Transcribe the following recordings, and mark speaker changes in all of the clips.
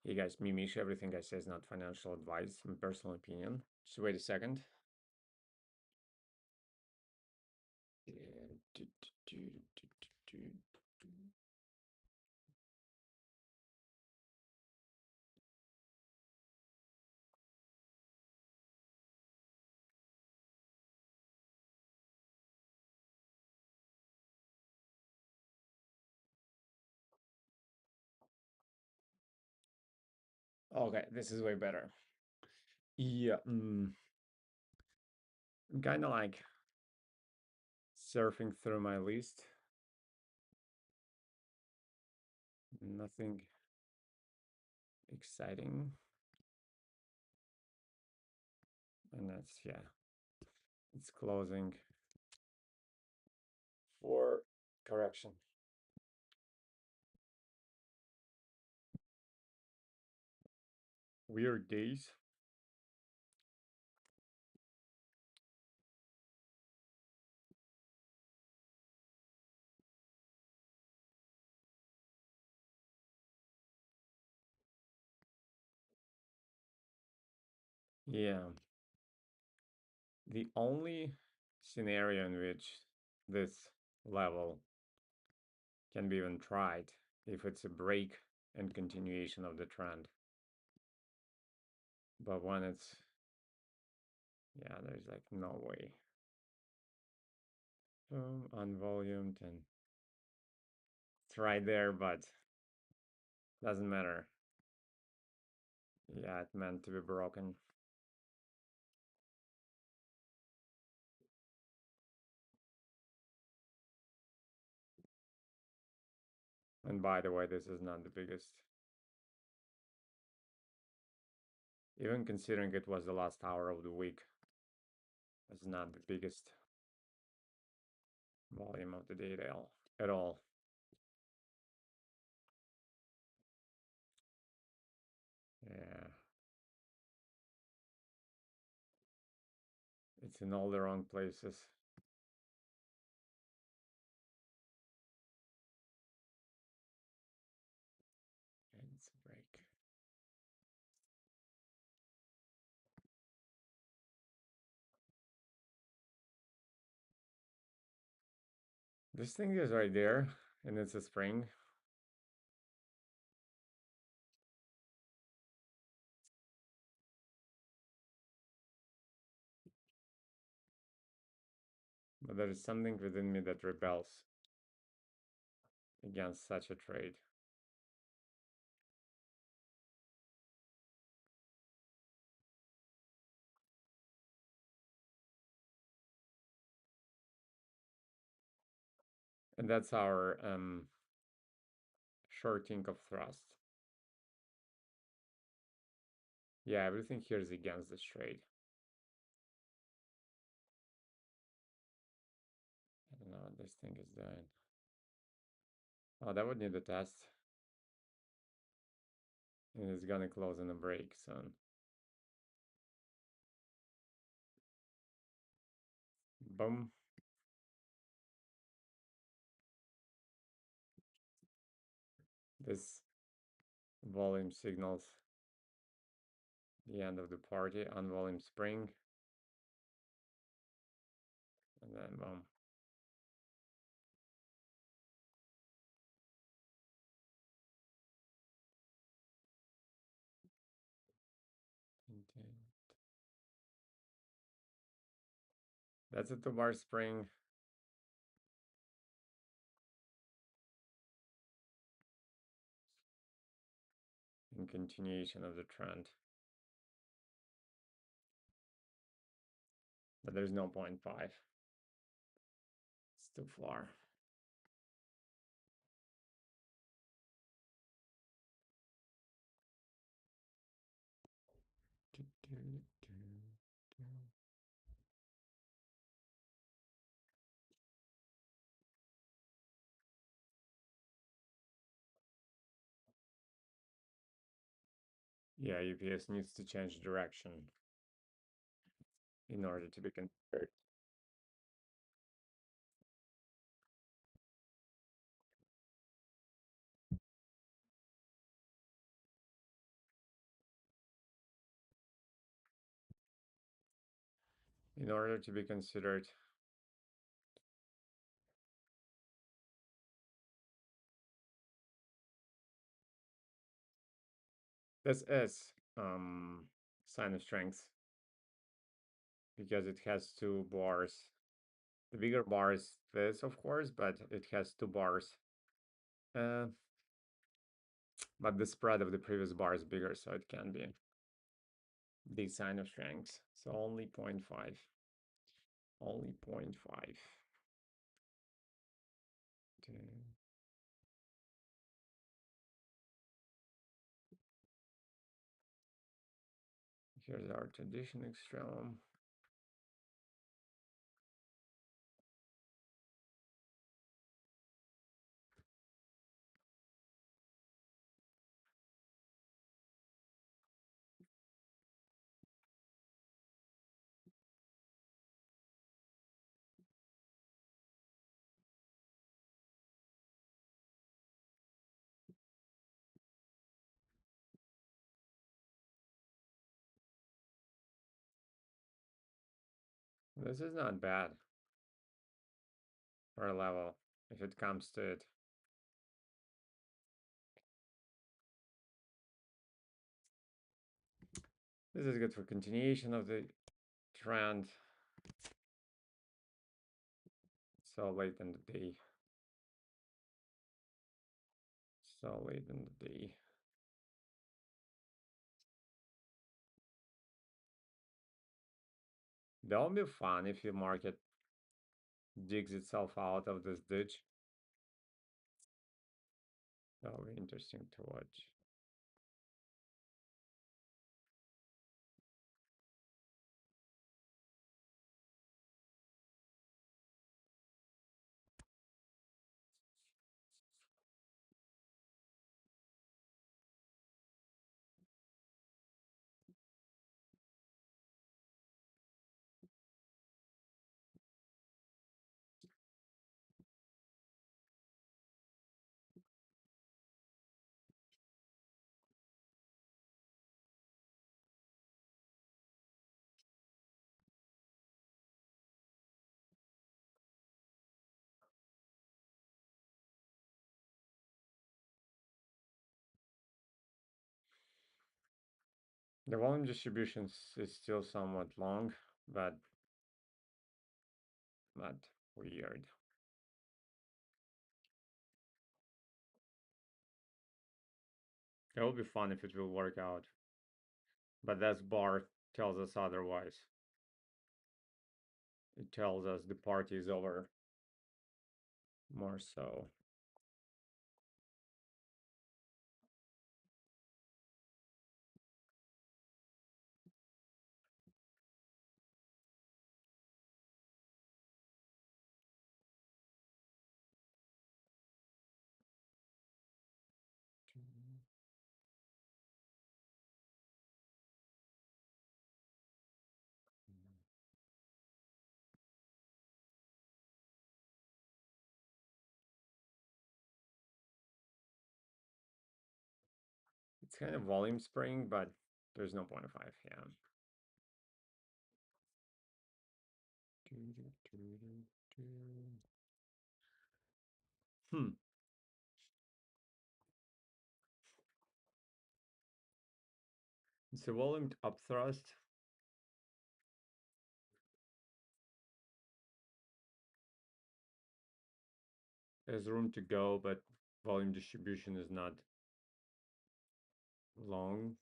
Speaker 1: Hey guys, me Misha. Everything I say is not financial advice and personal opinion. Just wait a second. Okay, this is way better. Yeah, I'm kind of like surfing through my list. Nothing exciting. And that's, yeah, it's closing for correction. Weird days. Yeah, the only scenario in which this level can be even tried if it's a break and continuation of the trend. But when it's, yeah, there's like no way. Unvolumed and it's right there, but doesn't matter. Yeah, it meant to be broken. And by the way, this is not the biggest. Even considering it was the last hour of the week, it's not the biggest volume of the data at all. Yeah. It's in all the wrong places. And it's a break. This thing is right there, and it's a spring. But there is something within me that rebels against such a trade. And that's our shorting of thrust. Yeah, everything here is against this trade. I don't know what this thing is doing. Oh, that would need a test. And it's gonna close in a break soon. Boom. This volume signals the end of the party on volume spring. And then boom. That's a 2-bar spring. In continuation of the trend. But there's no 0.5. It's too far. Yeah, UPS needs to change direction in order to be considered. in order to be considered. This is sign of strength because it has two bars. The bigger bar is this, of course, but it has two bars. Uh, but the spread of the previous bar is bigger, so it can be the sign of strength. So only 0.5. Only 0.5. Here's our tradition extreme. This is not bad for a level if it comes to it. This is good for continuation of the trend. So late in the day. So late in the day. That would be fun if the market digs itself out of this ditch. That would be interesting to watch. The volume distribution is still somewhat long, but not weird. It will be fun if it will work out. But that bar tells us otherwise. It tells us the party is over. More so. It's kind of volume spring, but there's no 0.5, yeah. Hmm. It's a volume upthrust. There's room to go, but volume distribution is not long.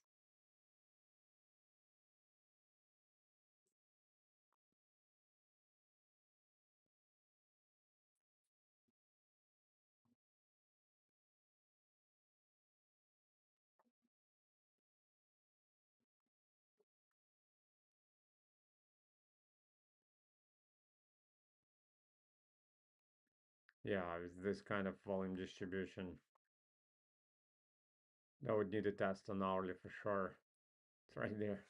Speaker 1: Yeah, with this kind of volume distribution, I would need a test on hourly for sure. It's right there.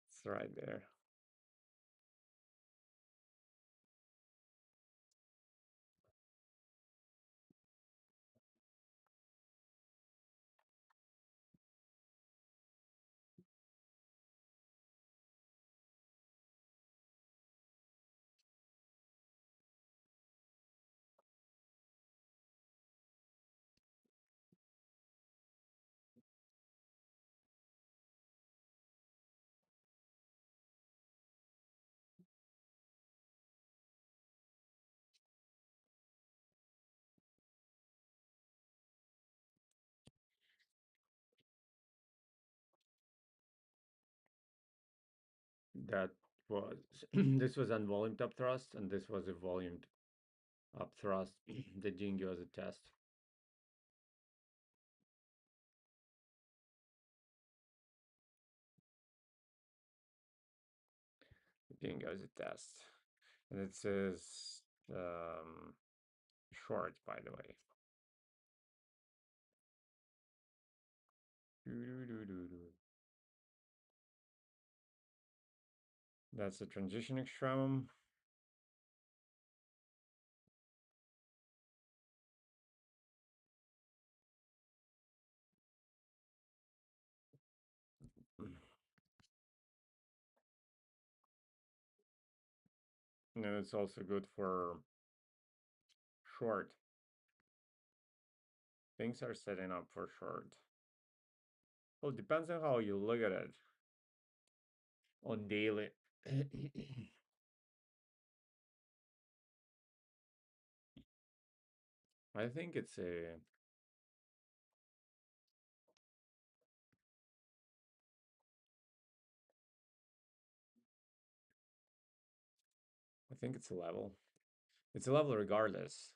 Speaker 1: It's right there. that was this was unvolumed up thrust, and this was a volumed up thrust that didn't give us a test. It didn't give us a test. And it says short, by the way. That's a transition extremum. And it's also good for short. Things are setting up for short. Well, it depends on how you look at it on daily. I think it's a I think it's a level. It's a level regardless,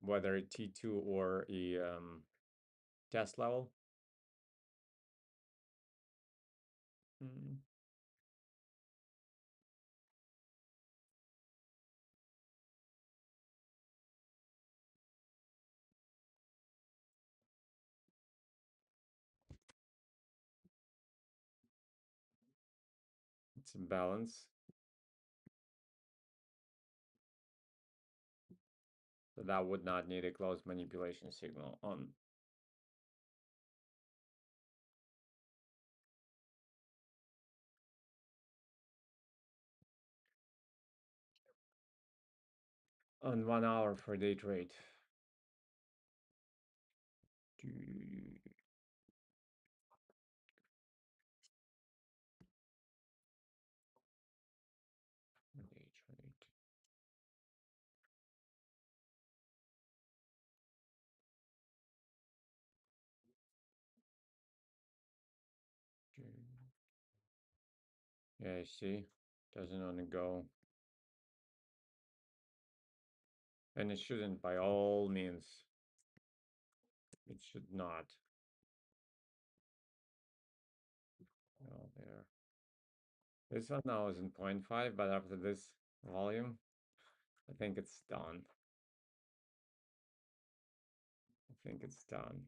Speaker 1: whether a T2 or a test level. Mm. It's a balance. So that would not need a closed manipulation signal on 1 hour for day trade. Day trade. Yeah, I see. Doesn't want to go. And it shouldn't by all means. It should not. Oh, there. This one now is in 0.5, but after this volume, I think it's done. I think it's done.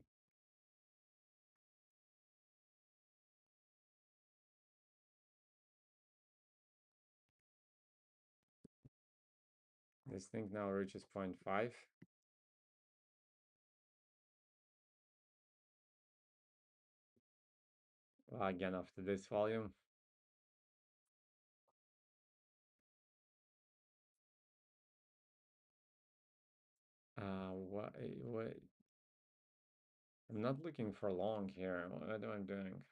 Speaker 1: This thing now reaches 0.5. Again, after this volume. What? I'm not looking for long here. What am I doing?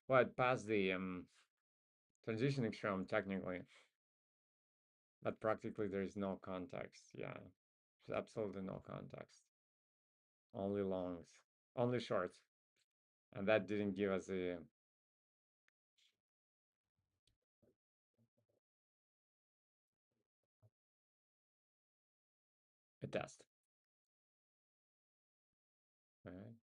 Speaker 1: Well, it passed the transition extreme technically, but practically there is no context. Yeah, there's absolutely no context. Only longs, only shorts, and that didn't give us a test. All right.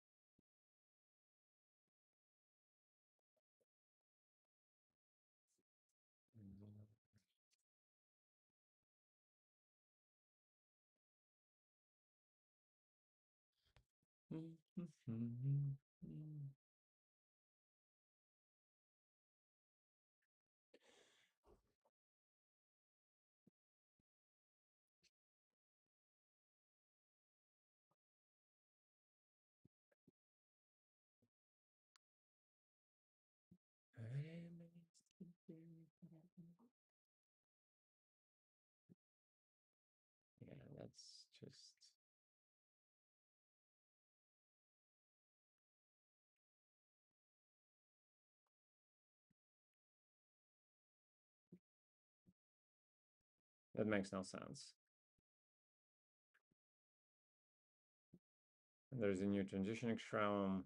Speaker 1: Yeah, that's just that makes no sense. And there's a new transition extreme.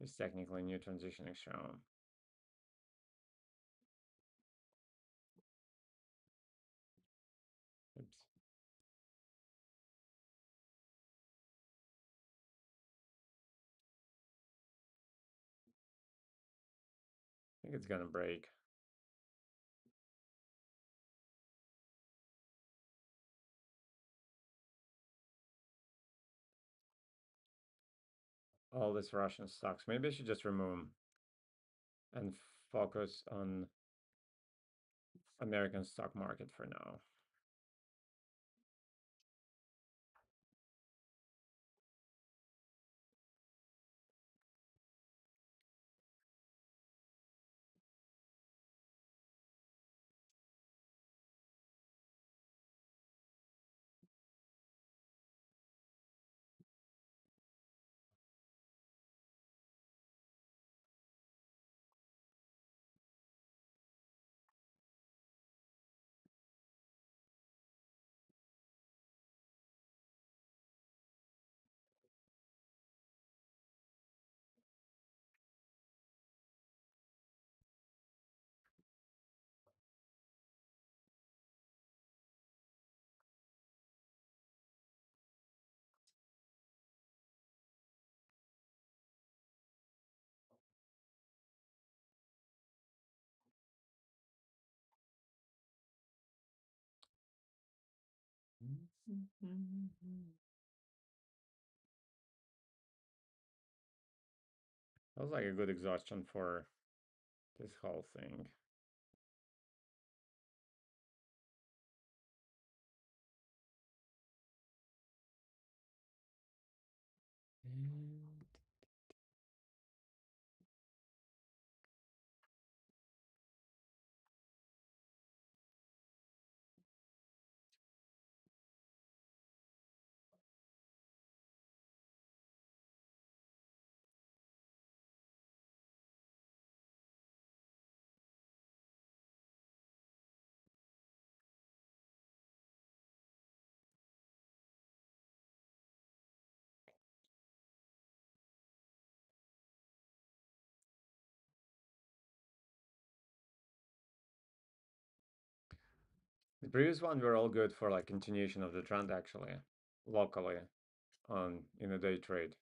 Speaker 1: There's technically new transitioning shown. Oops. I think it's gonna break. All this Russian stocks. Maybe I should just remove them and focus on American stock market for now. That was like a good exhaustion for this whole thing. The previous ones were all good for like continuation of the trend actually, locally on in a day trade.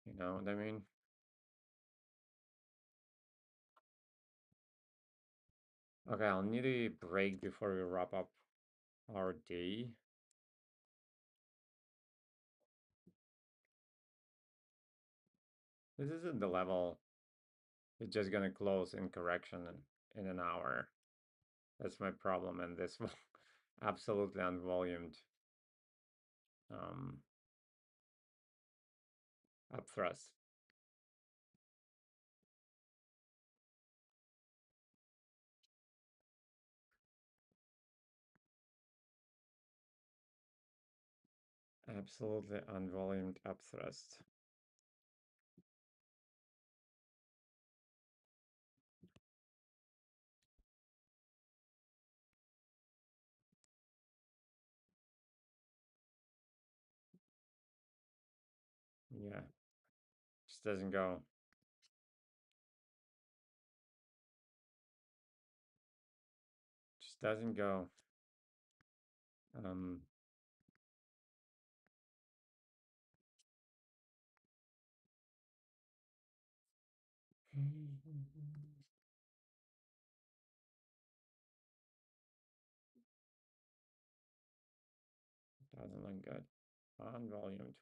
Speaker 1: You know what I mean? Okay, I'll need a break before we wrap up our day. This isn't the level. It's just gonna close in correction in an hour. That's my problem, and this will absolutely unvolumed um, up thrust. Absolutely unvolumed up thrust. Yeah, just doesn't go. Just doesn't go. Um, doesn't look good. Unvolumed.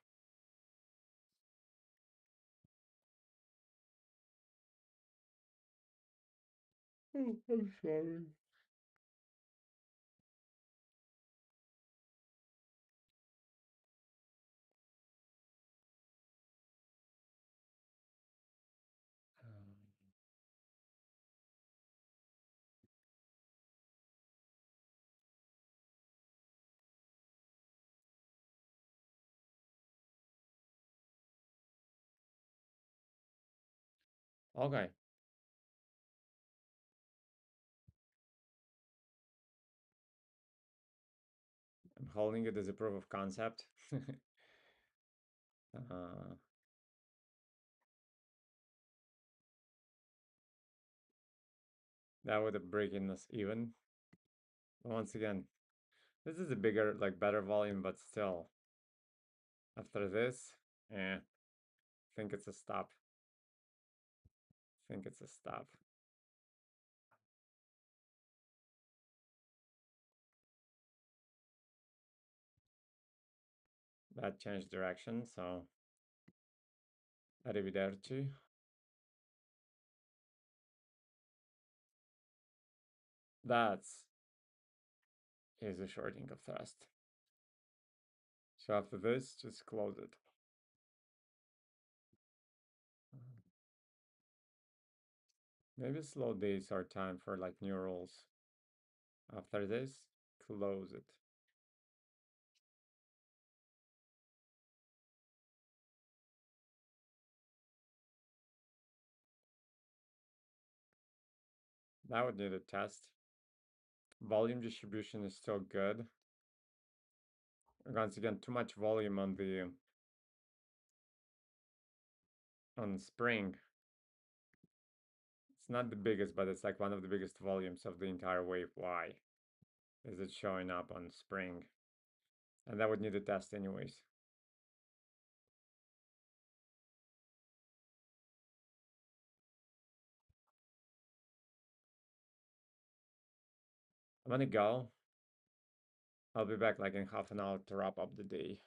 Speaker 1: Oh, I'm sorry. Okay. I'm holding it as a proof of concept. uh, That would have breaking us even. Once again, this is a bigger, like better volume, but still, after this, eh, think it's a stop. Think it's a stop. That changed direction, so arrivederci. That's is a shorting of thrust. So after this, just close it. Maybe slow days are time for like new rules. After this, close it. That would need a test. Volume distribution is still good. Once again, too much volume on the spring. It's not the biggest, but it's like one of the biggest volumes of the entire wave. Why is it showing up on spring? And that would need a test anyways. I'm gonna go. I'll be back like in half an hour to wrap up the day.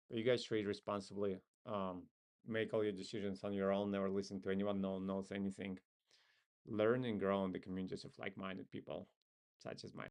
Speaker 1: But you guys trade responsibly. Um, make all your decisions on your own. Never listen to anyone no one knows anything. Learn and grow in the communities of like-minded people, such as mine.